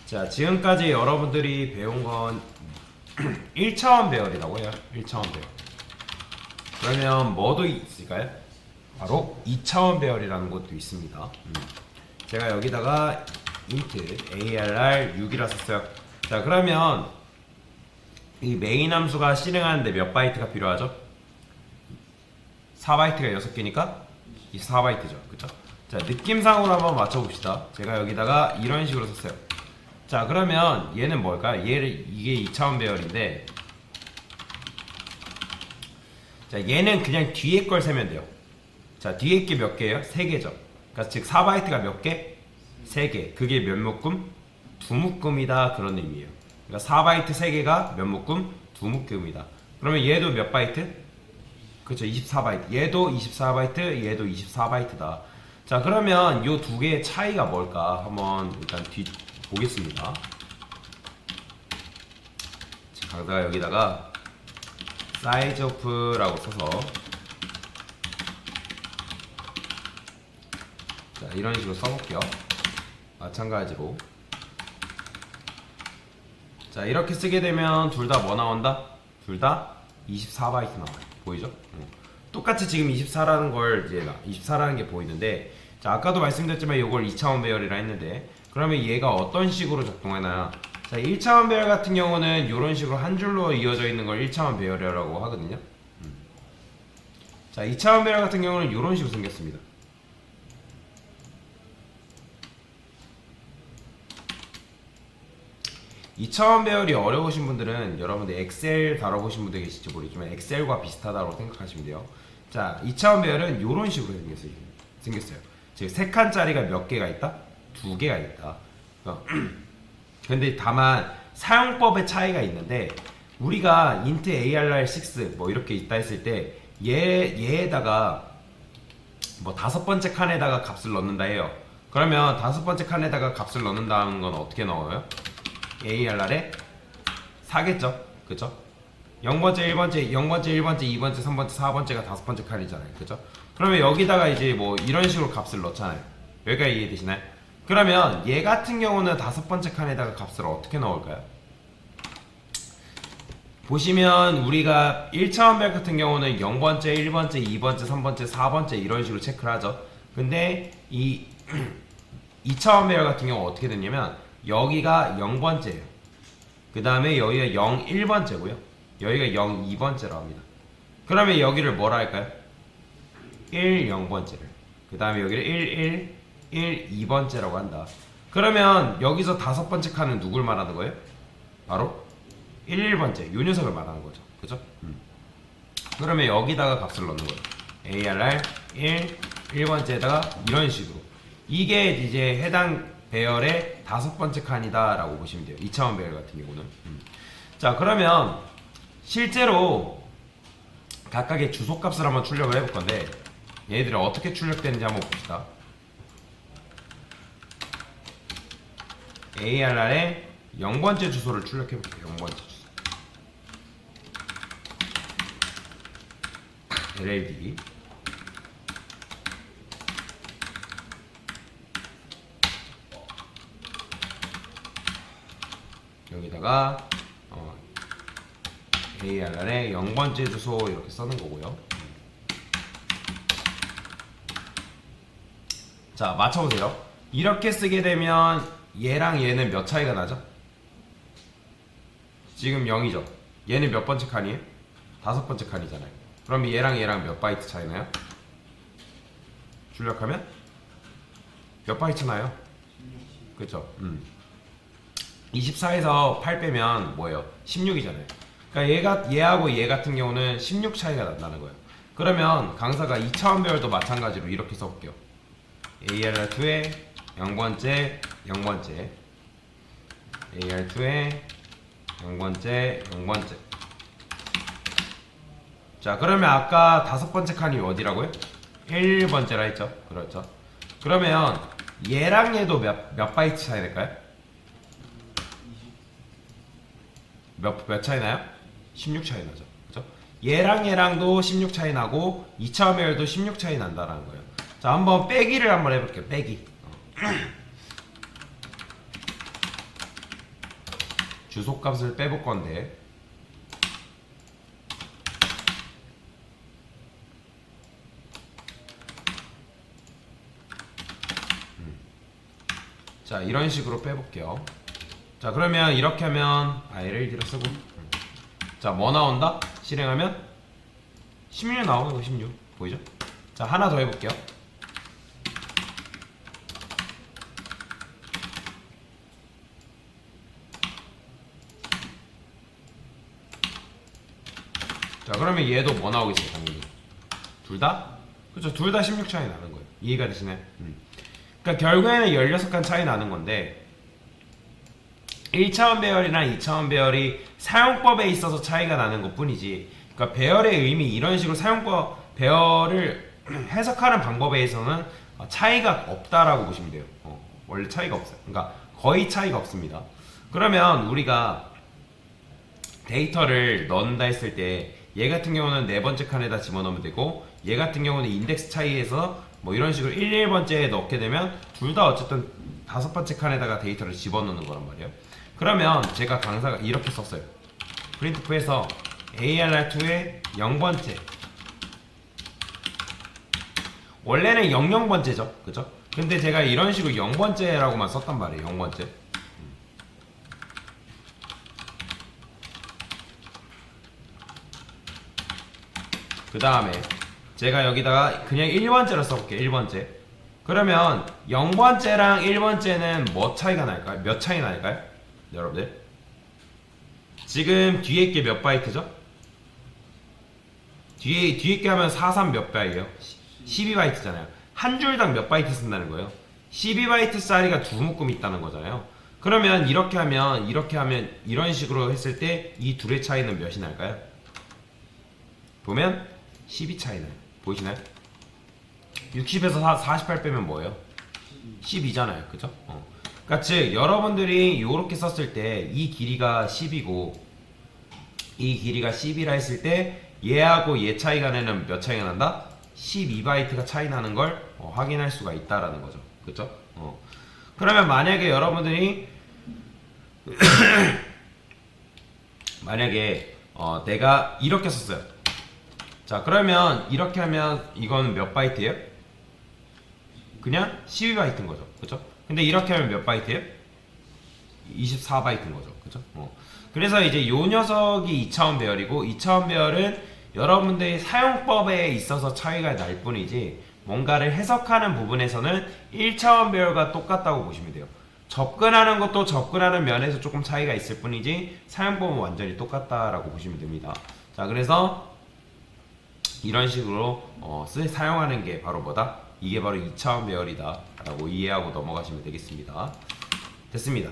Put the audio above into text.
자, 지금까지 여러분들이 배운 건 1차원 배열이라고 해요. 1차원 배열. 그러면 뭐도 있을까요? 바로 2차원 배열이라는 것도 있습니다. 제가 여기다가 int arr 6이라 썼어요. 자, 그러면 이 메인 함수가 실행하는데 몇 바이트가 필요하죠? 4바이트가 6개니까 24바이트죠. 그쵸? 자, 느낌상으로 한번 맞춰봅시다. 제가 여기다가 이런 식으로 썼어요. 자, 그러면 얘는 뭘까요? 이게 2차원 배열인데, 자, 얘는 그냥 뒤에 걸 세면 돼요. 자, 뒤에 게 몇 개예요? 3개죠. 그러니까 즉 4바이트가 몇 개? 3개. 그게 몇 묶음? 2묶음이다. 그런 의미예요. 그러니까 4바이트 3개가 몇 묶음? 2묶음이다. 그러면 얘도 몇 바이트? 그렇죠. 24바이트. 얘도 24바이트, 얘도 24바이트다. 자, 그러면 이 두 개의 차이가 뭘까? 한번 일단 보겠습니다. 강사가 여기다가 size of라고 써서, 자, 이런 식으로 써볼게요. 마찬가지로. 자, 이렇게 쓰게 되면 둘 다 뭐 나온다? 둘 다 24바이트 나와요. 보이죠? 똑같이 지금 24라는 걸 이제 24라는 게 보이는데, 자, 아까도 말씀드렸지만 이걸 2차원 배열이라 했는데, 그러면 얘가 어떤 식으로 작동하나? 자, 1차원 배열 같은 경우는 이런 식으로 한 줄로 이어져 있는 걸 1차원 배열이라고 하거든요. 자, 2차원 배열 같은 경우는 이런 식으로 생겼습니다. 이 차원 배열이 어려우신 분들은 여러분들 엑셀 다뤄보신 분들 계실지 모르겠지만 엑셀과 비슷하다고 생각하시면 돼요. 자, 2차원 배열은 이런 식으로 생겼어요. 즉 3칸짜리가 몇 개가 있다? 2개가 있다. 근데 다만 사용법의 차이가 있는데, 우리가 int arr6 뭐 이렇게 있다 했을 때 얘에다가 뭐 5번째 칸에다가 값을 넣는다 해요. 그러면 5번째 칸에다가 값을 넣는다는 건 어떻게 넣어요? arr에 4겠죠? 그죠? 0번째, 1번째, 0번째, 1번째, 2번째, 3번째, 4번째가 5번째 칸이잖아요. 그죠? 그러면 여기다가 이제 뭐 이런 식으로 값을 넣잖아요. 여기까지 이해되시나요? 그러면 얘 같은 경우는 5번째 칸에다가 값을 어떻게 넣을까요? 보시면 우리가 1차원 배열 같은 경우는 0번째, 1번째, 2번째, 3번째, 4번째 이런 식으로 체크를 하죠. 근데 이 2차원 배열 같은 경우 어떻게 됐냐면, 여기가 0번째예요. 그 다음에 여기가 0, 1번째고요. 여기가 0, 2번째로 합니다. 그러면 여기를 뭐라 할까요? 1, 0번째를. 그 다음에 여기를 1, 2번째라고 한다. 그러면 여기서 5번째 칸은 누굴 말하는 거예요? 바로 1, 1번째. 요 녀석을 말하는 거죠. 그죠? 그러면 여기다가 값을 넣는 거예요. arr 1번째에다가 이런 식으로. 이게 이제 해당 배열의 5번째 칸이다 라고 보시면 돼요. 2차원 배열 같은 경우는. 자, 그러면 실제로 각각의 주소값을 한번 출력을 해볼 건데, 얘들이 어떻게 출력되는지 한번 봅시다. arr의 0번째 주소를 출력해볼게요. 0번째 주소. LLD. 여기다가 arr의 0번째 주소 이렇게 써는 거고요. 자, 맞춰보세요. 이렇게 쓰게 되면 얘랑 얘는 몇 차이가 나죠? 지금 0이죠. 얘는 몇 번째 칸이에요? 5번째 칸이잖아요. 그럼 얘랑 몇 바이트 차이 나요? 출력하면 몇 바이트 나요? 그쵸? 24에서 8 빼면 뭐예요? 16이잖아요. 그러니까 얘하고 얘 같은 경우는 16 차이가 난다는 거예요. 그러면 강사가 2차원 배열도 마찬가지로 이렇게 써볼게요. AR2에 0번째, 0번째, AR2에 0번째, 0번째. 자, 그러면 아까 5번째 칸이 어디라고요? 1번째라 했죠. 그렇죠. 그러면 얘랑 얘도 몇 바이트 차이 날까요? 몇 차이 나요? 16 차이 나죠. 그죠? 얘랑도 16 차이 나고 2차원 배열도 16 차이 난다라는 거예요. 자, 한번 빼기를 한번 해볼게요. 빼기. 주소값을 빼볼 건데 자 이런 식으로 빼볼게요. 자 그러면 이렇게 하면 예를 들어 쓰고 자 뭐 나온다? 실행하면 16 나오는 거 16 보이죠? 자 하나 더 해볼게요. 자 그러면 얘도 뭐 나오겠어요 당연히 둘 다? 그렇죠 둘 다 16 차이 나는 거예요. 이해가 되시나요? 그러니까 결국에는 16칸 차이 나는 건데 1차원 배열이랑 2차원 배열이 사용법에 있어서 차이가 나는 것 뿐이지 그러니까 배열의 의미 이런 식으로 사용법 배열을 해석하는 방법에 있어서는 차이가 없다라고 보시면 돼요. 원래 차이가 없어요. 그러니까 거의 차이가 없습니다. 그러면 우리가 데이터를 넣는다 했을 때 얘 같은 경우는 네 번째 칸에다 집어넣으면 되고 얘 같은 경우는 인덱스 차이에서 뭐 이런 식으로 1, 1번째에 넣게 되면 둘 다 어쨌든 다섯 번째 칸에다가 데이터를 집어넣는 거란 말이에요. 그러면 제가 강사가 이렇게 썼어요. 프린트프에서 ARR2의 0번째 원래는 00번째죠 그죠? 근데 제가 이런 식으로 0번째라고만 썼단 말이에요. 0번째 그 다음에 제가 여기다가 그냥 1번째로 써볼게요. 1번째 그러면 0번째랑 1번째는 뭐 차이가 날까요? 몇 차이 날까요? 여러분들 지금 뒤에 게 몇 바이트죠? 뒤에 게 하면 43 몇 바이트예요? 12바이트잖아요. 한 줄당 몇 바이트 쓴다는 거예요? 12바이트짜리가 두 묶음 있다는 거잖아요. 그러면 이렇게 하면 이런 식으로 했을 때 이 둘의 차이는 몇이 날까요? 보면 12 차이 나요. 보이시나요? 60에서 48 빼면 뭐예요? 12잖아요. 그죠? 그러니까 즉 여러분들이 이렇게 썼을 때 이 길이가 10이고 이 길이가 10이라 했을 때 얘하고 얘 차이가 내는 몇 차이가 난다? 12바이트가 차이 나는 걸 확인할 수가 있다라는 거죠. 그죠? 그러면 만약에 여러분들이 만약에 내가 이렇게 썼어요. 자 그러면 이렇게 하면 이건 몇 바이트예요? 그냥 12바이트인 거죠. 그죠? 근데 이렇게 하면 몇 바이트예요? 24바이트인 거죠. 그죠? 그래서 이제 요 녀석이 2차원 배열이고 2차원 배열은 여러분들의 사용법에 있어서 차이가 날 뿐이지 뭔가를 해석하는 부분에서는 1차원 배열과 똑같다고 보시면 돼요. 접근하는 것도 접근하는 면에서 조금 차이가 있을 뿐이지 사용법은 완전히 똑같다라고 보시면 됩니다. 자 그래서 이런 식으로 사용하는 게 바로 뭐다? 이게 바로 2차원 배열이다 라고 이해하고 넘어가시면 되겠습니다. 됐습니다.